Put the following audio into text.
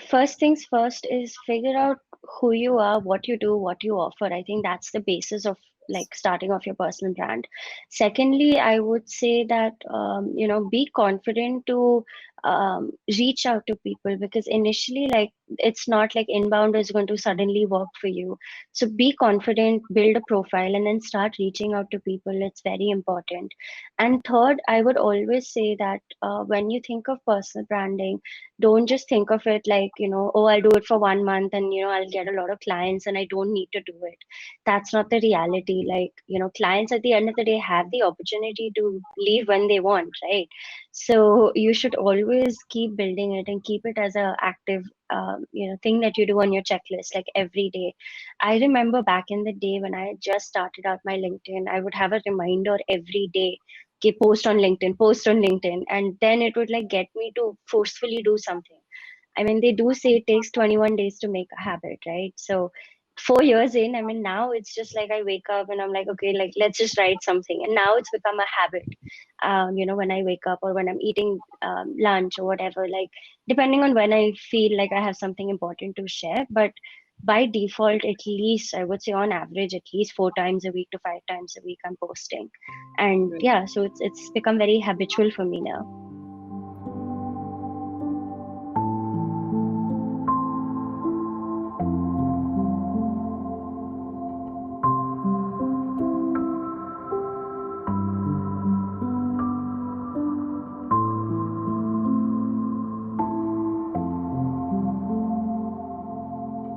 First things first is figure out who you are, what you do, what you offer. I think that's the basis of like starting off your personal brand. Secondly, I would say that be confident to reach out to people, because initially, like, it's not like inbound is going to suddenly work for you. So be confident, build a profile, and then start reaching out to people. It's very important. And third, I would always say that when you think of personal branding, don't just think of it like, oh, I'll do it for 1 month and, I'll get a lot of clients and I don't need to do it. That's not the reality. Like, clients at the end of the day have the opportunity to leave when they want, right? So you should always keep building it and keep it as a active, thing that you do on your checklist, like every day. I remember back in the day when I just started out my LinkedIn, I would have a reminder every day, okay, post on LinkedIn, and then it would like get me to forcefully do something. I mean, they do say it takes 21 days to make a habit, right? So 4 years in, I mean, now it's just like I wake up and I'm like, okay, like let's just write something, and now it's become a habit. When I wake up or when I'm eating lunch or whatever, like depending on when I feel like I have something important to share, but by default, at least I would say on average, at least 4 times a week to 5 times a week, I'm posting. And Right. yeah, so it's become very habitual for me now.